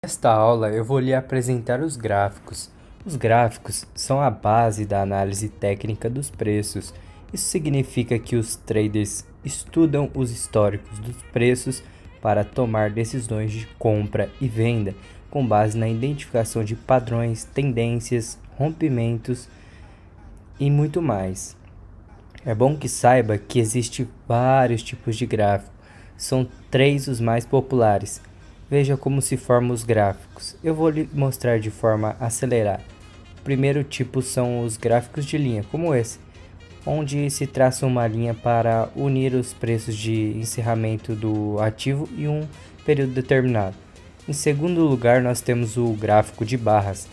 Nesta aula eu vou lhe apresentar os gráficos. Os gráficos são a base da análise técnica dos preços. Isso significa que os traders estudam os históricos dos preços para tomar decisões de compra e venda, com base na identificação de padrões, tendências, rompimentos e muito mais. É bom que saiba que existem vários tipos de gráfico. São 3 os mais populares. Veja como se formam os gráficos. Eu vou lhe mostrar de forma acelerada. O primeiro tipo são os gráficos de linha, como esse, onde se traça uma linha para unir os preços de encerramento do ativo em um período determinado. Em segundo lugar, nós temos o gráfico de barras,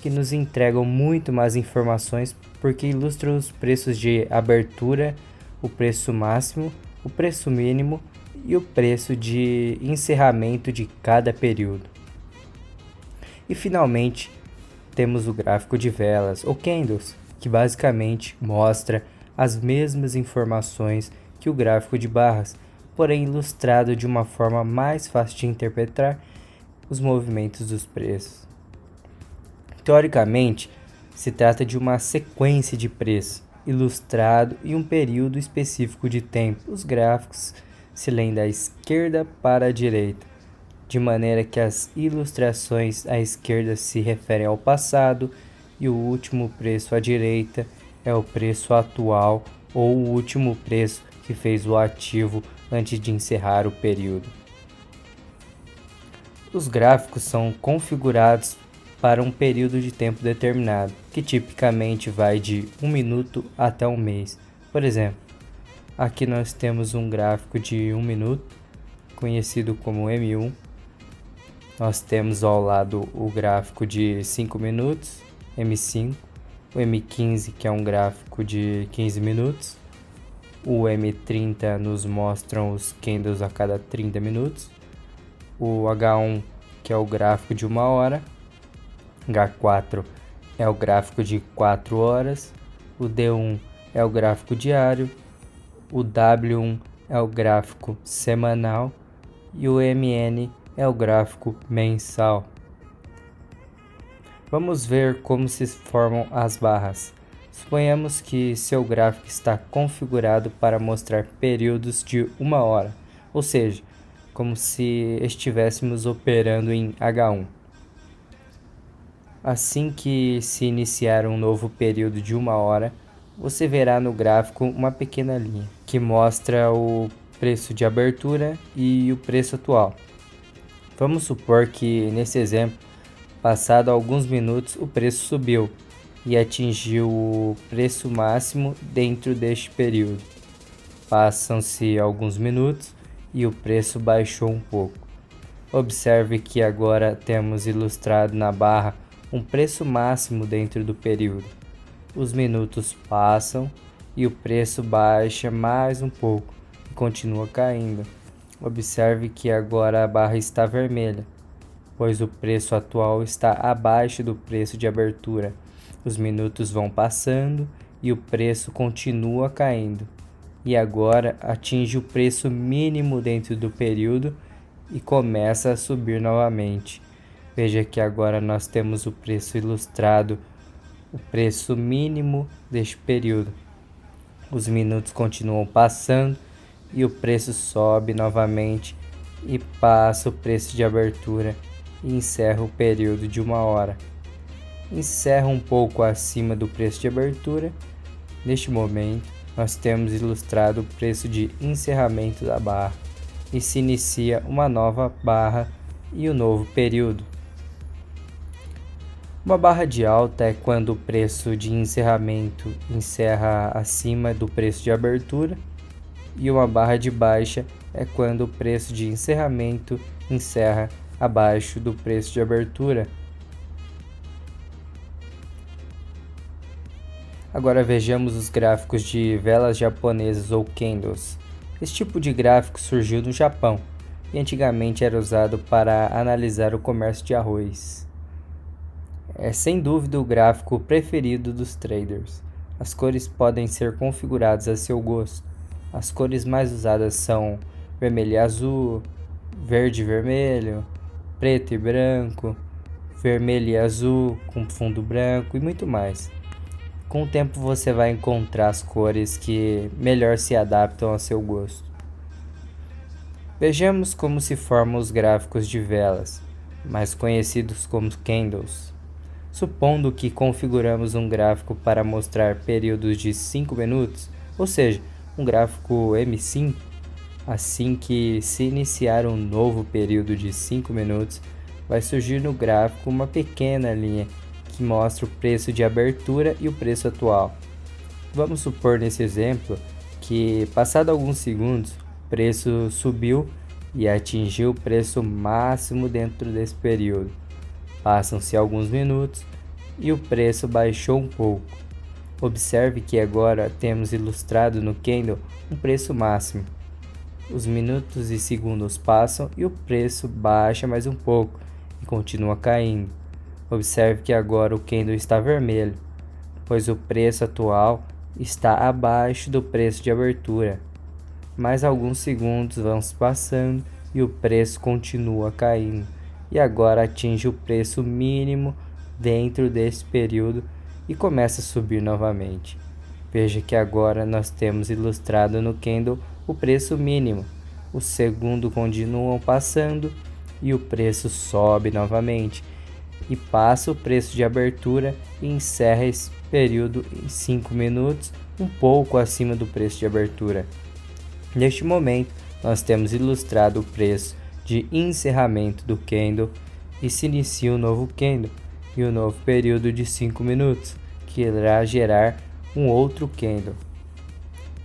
que nos entregam muito mais informações porque ilustram os preços de abertura, o preço máximo, o preço mínimo e o preço de encerramento de cada período. E finalmente, temos o gráfico de velas ou candles, que basicamente mostra as mesmas informações que o gráfico de barras, porém ilustrado de uma forma mais fácil de interpretar os movimentos dos preços. Teoricamente, se trata de uma sequência de preços ilustrado em um período específico de tempo. Os gráficos se leem da esquerda para a direita, de maneira que as ilustrações à esquerda se referem ao passado e o último preço à direita é o preço atual ou o último preço que fez o ativo antes de encerrar o período. Os gráficos são configurados para um período de tempo determinado, que tipicamente vai de 1 minuto até um mês. Por exemplo, aqui nós temos um gráfico de 1 minuto, conhecido como M1. Nós temos ao lado o gráfico de 5 minutos, M5, o M15, que é um gráfico de 15 minutos, o M30 nos mostram os candles a cada 30 minutos, o H1, que é o gráfico de 1 hora, H4 é o gráfico de 4 horas, o D1 é o gráfico diário, o W1 é o gráfico semanal e o MN é o gráfico mensal. Vamos ver como se formam as barras. Suponhamos que seu gráfico está configurado para mostrar períodos de 1 hora, ou seja, como se estivéssemos operando em H1. Assim que se iniciar um novo período de 1 hora, você verá no gráfico uma pequena linha que mostra o preço de abertura e o preço atual. Vamos supor que, nesse exemplo, passado alguns minutos, o preço subiu e atingiu o preço máximo dentro deste período. Passam-se alguns minutos e o preço baixou um pouco. Observe que agora temos ilustrado na barra um preço máximo dentro do período. Os minutos passam e o preço baixa mais um pouco e continua caindo. Observe que agora a barra está vermelha, pois o preço atual está abaixo do preço de abertura. Os minutos vão passando e o preço continua caindo. E agora atinge o preço mínimo dentro do período e começa a subir novamente. Veja que agora nós temos o preço ilustrado, o preço mínimo deste período. Os minutos continuam passando e o preço sobe novamente e passa o preço de abertura e encerra o período de 1 hora. Encerra um pouco acima do preço de abertura. Neste momento, nós temos ilustrado o preço de encerramento da barra e se inicia uma nova barra e um novo período. Uma barra de alta é quando o preço de encerramento encerra acima do preço de abertura, e uma barra de baixa é quando o preço de encerramento encerra abaixo do preço de abertura. Agora vejamos os gráficos de velas japonesas ou candles. Esse tipo de gráfico surgiu no Japão e antigamente era usado para analisar o comércio de arroz. É sem dúvida o gráfico preferido dos traders. As cores podem ser configuradas a seu gosto. As cores mais usadas são vermelho e azul, verde e vermelho, preto e branco, vermelho e azul com fundo branco e muito mais. Com o tempo você vai encontrar as cores que melhor se adaptam ao seu gosto. Vejamos como se formam os gráficos de velas, mais conhecidos como candles. Supondo que configuramos um gráfico para mostrar períodos de 5 minutos, ou seja, um gráfico M5, assim que se iniciar um novo período de 5 minutos, vai surgir no gráfico uma pequena linha que mostra o preço de abertura e o preço atual. Vamos supor nesse exemplo que, passado alguns segundos, o preço subiu e atingiu o preço máximo dentro desse período. Passam-se alguns minutos e o preço baixou um pouco. Observe que agora temos ilustrado no candle um preço máximo. Os minutos e segundos passam e o preço baixa mais um pouco e continua caindo. Observe que agora o candle está vermelho, pois o preço atual está abaixo do preço de abertura. Mais alguns segundos vão se passando e o preço continua caindo e agora atinge o preço mínimo dentro desse período e começa a subir novamente. Veja que agora nós temos ilustrado no candle o preço mínimo. Os segundos continuam passando e o preço sobe novamente e passa o preço de abertura e encerra esse período em 5 minutos, um pouco acima do preço de abertura. Neste momento, nós temos ilustrado o preço de encerramento do candle e se inicia um novo candle e um novo período de 5 minutos, que irá gerar um outro candle.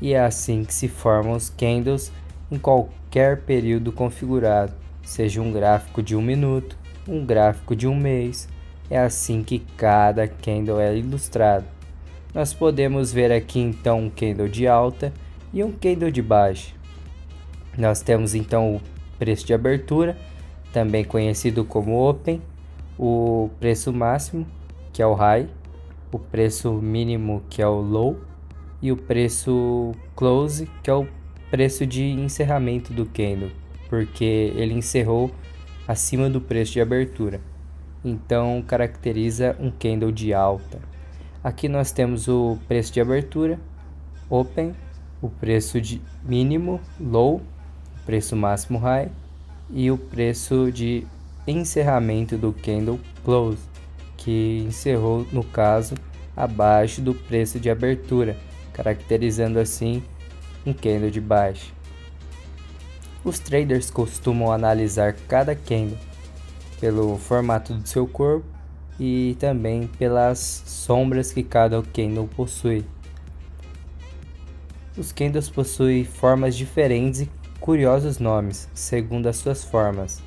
E é assim que se formam os candles em qualquer período configurado, seja um gráfico de 1 minuto, um gráfico de 1 mês. É assim que cada candle é ilustrado. Nós podemos ver aqui então um candle de alta e um candle de baixa. Nós temos então o preço de abertura, também conhecido como open, o preço máximo, que é o high, o preço mínimo, que é o low, e o preço close, que é o preço de encerramento do candle, porque ele encerrou acima do preço de abertura. Então caracteriza um candle de alta. Aqui nós temos o preço de abertura, open, o preço de mínimo, low, o preço máximo, high, e o preço de encerramento do candle, close, que encerrou, no caso, abaixo do preço de abertura, caracterizando assim um candle de baixa. Os traders costumam analisar cada candle pelo formato do seu corpo e também pelas sombras que cada candle possui. Os candles possuem formas diferentes e curiosos nomes, segundo as suas formas,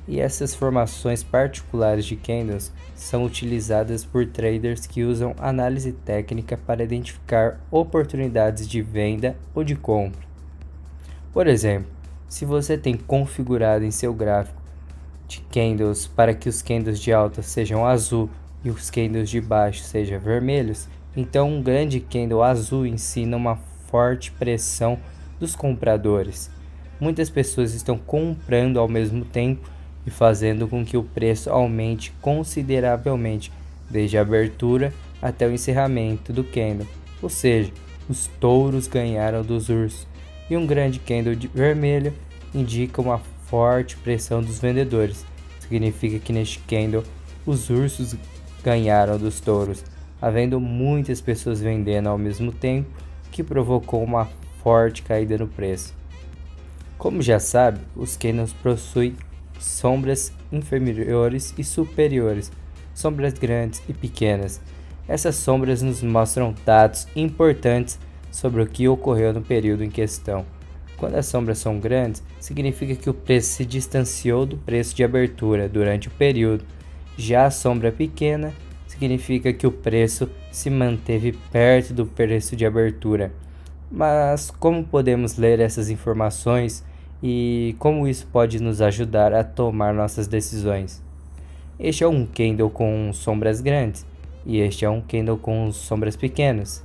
e essas formações particulares de candles são utilizadas por traders que usam análise técnica para identificar oportunidades de venda ou de compra. Por exemplo, se você tem configurado em seu gráfico de candles para que os candles de alta sejam azul e os candles de baixo sejam vermelhos, então um grande candle azul ensina uma forte pressão dos compradores. Muitas pessoas estão comprando ao mesmo tempo e fazendo com que o preço aumente consideravelmente desde a abertura até o encerramento do candle, ou seja, os touros ganharam dos ursos, e um grande candle vermelho indica uma forte pressão dos vendedores. Significa que neste candle os ursos ganharam dos touros, havendo muitas pessoas vendendo ao mesmo tempo, que provocou uma forte caída no preço. Como já sabe, os candles possuem sombras inferiores e superiores, sombras grandes e pequenas. Essas sombras nos mostram dados importantes sobre o que ocorreu no período em questão. Quando as sombras são grandes, significa que o preço se distanciou do preço de abertura durante o período. Já a sombra pequena significa que o preço se manteve perto do preço de abertura. Mas como podemos ler essas informações e como isso pode nos ajudar a tomar nossas decisões? Este é um candle com sombras grandes e este é um candle com sombras pequenas.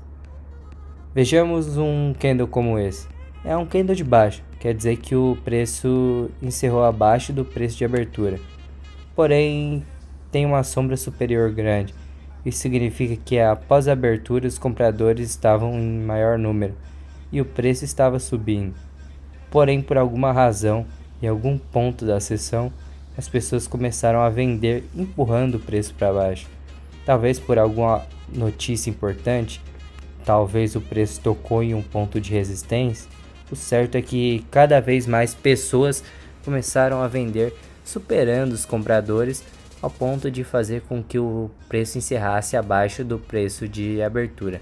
Vejamos um candle como esse. É um candle de baixo, quer dizer que o preço encerrou abaixo do preço de abertura. porém tem uma sombra superior grande. Isso significa que após a abertura os compradores estavam em maior número e o preço estava subindo. Porém, por alguma razão, em algum ponto da sessão, as pessoas começaram a vender empurrando o preço para baixo. Talvez por alguma notícia importante, talvez o preço tocou em um ponto de resistência. O certo é que cada vez mais pessoas começaram a vender, superando os compradores ao ponto de fazer com que o preço encerrasse abaixo do preço de abertura.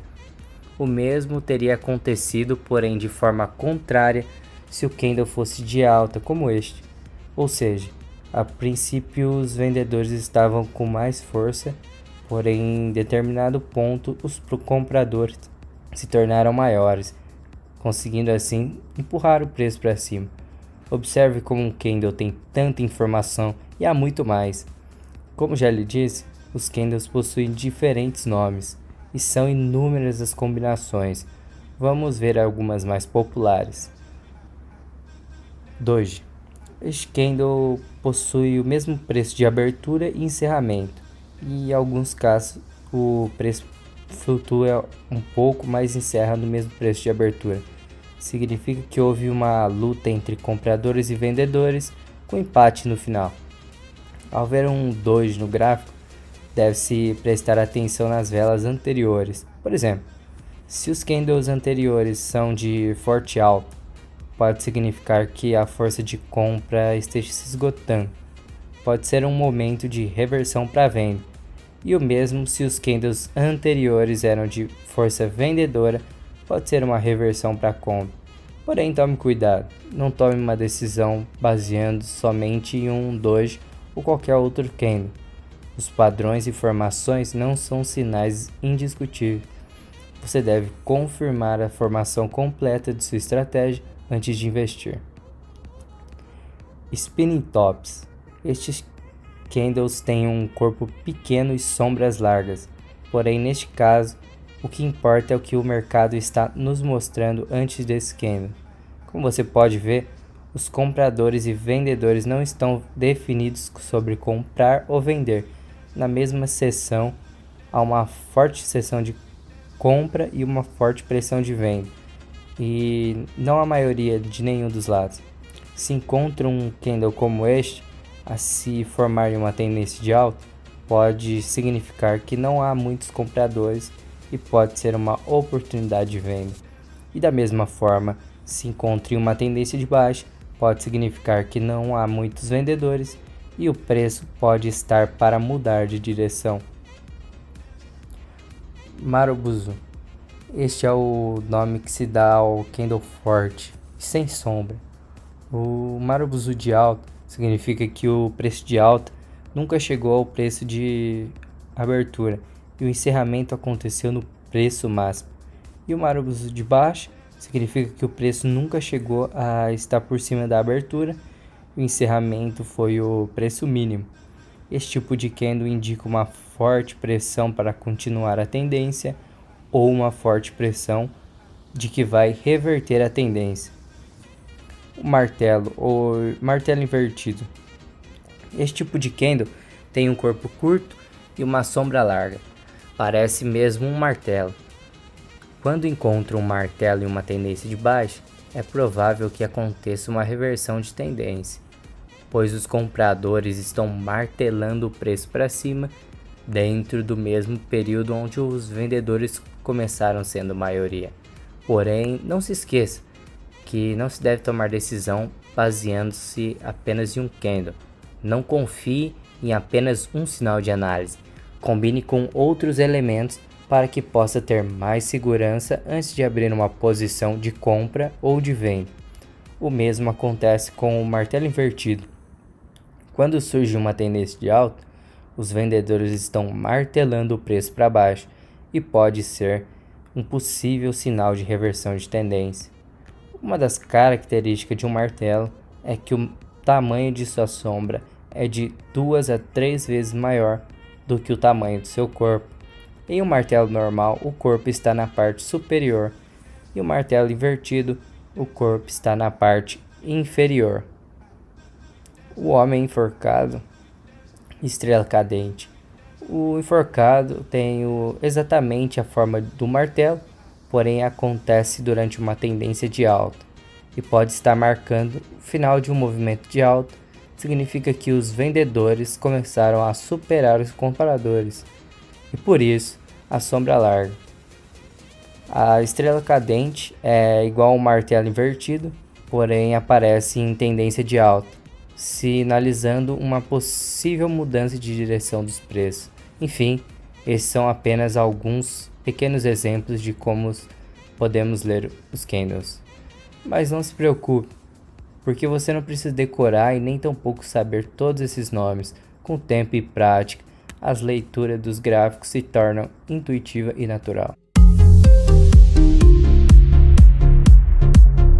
O mesmo teria acontecido, porém de forma contrária, se o candle fosse de alta como este. Ou seja, a princípio os vendedores estavam com mais força, porém em determinado ponto os compradores se tornaram maiores, conseguindo assim empurrar o preço para cima. Observe como um candle tem tanta informação e há muito mais. Como já lhe disse, os candles possuem diferentes nomes e são inúmeras as combinações. Vamos ver algumas mais populares. Doji. Este candle possui o mesmo preço de abertura e encerramento, e em alguns casos o preço flutua um pouco, mas encerra no mesmo preço de abertura. Significa que houve uma luta entre compradores e vendedores, com empate no final. Ao ver um doji no gráfico, deve-se prestar atenção nas velas anteriores. Por exemplo, se os candles anteriores são de forte alta, pode significar que a força de compra esteja se esgotando. Pode ser um momento de reversão para venda. E o mesmo se os candles anteriores eram de força vendedora, pode ser uma reversão para compra. Porém, tome cuidado, não tome uma decisão baseando somente em um doji ou qualquer outro candle. Os padrões e formações não são sinais indiscutíveis. Você deve confirmar a formação completa de sua estratégia antes de investir. Spinning Tops. Estes candles têm um corpo pequeno e sombras largas, porém neste caso, o que importa é o que o mercado está nos mostrando antes desse candle. Como você pode ver, os compradores e vendedores não estão definidos sobre comprar ou vender. Na mesma sessão, há uma forte sessão de compra e uma forte pressão de venda, e não a maioria de nenhum dos lados. Se encontra um candle como este a se formar em uma tendência de alta, pode significar que não há muitos compradores e pode ser uma oportunidade de venda. E da mesma forma, se encontra em uma tendência de baixa, pode significar que não há muitos vendedores e o preço pode estar para mudar de direção. Marubozu. Este é o nome que se dá ao candle forte e sem sombra. O Marubozu de alta significa que o preço de alta nunca chegou ao preço de abertura e o encerramento aconteceu no preço máximo. E o Marubozu de baixa significa que o preço nunca chegou a estar por cima da abertura e o encerramento foi o preço mínimo. Este tipo de candle indica uma forte pressão para continuar a tendência ou uma forte pressão de que vai reverter a tendência. O martelo ou martelo invertido. Este tipo de candle tem um corpo curto e uma sombra larga. Parece mesmo um martelo. Quando encontra um martelo em uma tendência de baixa, é provável que aconteça uma reversão de tendência, pois os compradores estão martelando o preço para cima dentro do mesmo período onde os vendedores começaram sendo maioria. Porém, não se esqueça que não se deve tomar decisão baseando-se apenas em um candle. Não confie em apenas um sinal de análise. Combine com outros elementos para que possa ter mais segurança antes de abrir uma posição de compra ou de venda. O mesmo acontece com o martelo invertido. Quando surge uma tendência de alta, os vendedores estão martelando o preço para baixo e pode ser um possível sinal de reversão de tendência. Uma das características de um martelo é que o tamanho de sua sombra é de 2 a 3 vezes maior do que o tamanho do seu corpo. Em um martelo normal, o corpo está na parte superior e o martelo invertido, o corpo está na parte inferior. O homem enforcado. Estrela cadente. O enforcado tem exatamente a forma do martelo, porém acontece durante uma tendência de alta e pode estar marcando o final de um movimento de alta. Significa que os vendedores começaram a superar os compradores e por isso a sombra larga. A estrela cadente é igual a um martelo invertido, porém aparece em tendência de alta, sinalizando uma possível mudança de direção dos preços. Enfim, esses são apenas alguns pequenos exemplos de como podemos ler os candles. Mas não se preocupe, porque você não precisa decorar e nem tampouco saber todos esses nomes. Com tempo e prática, as leituras dos gráficos se tornam intuitiva e natural.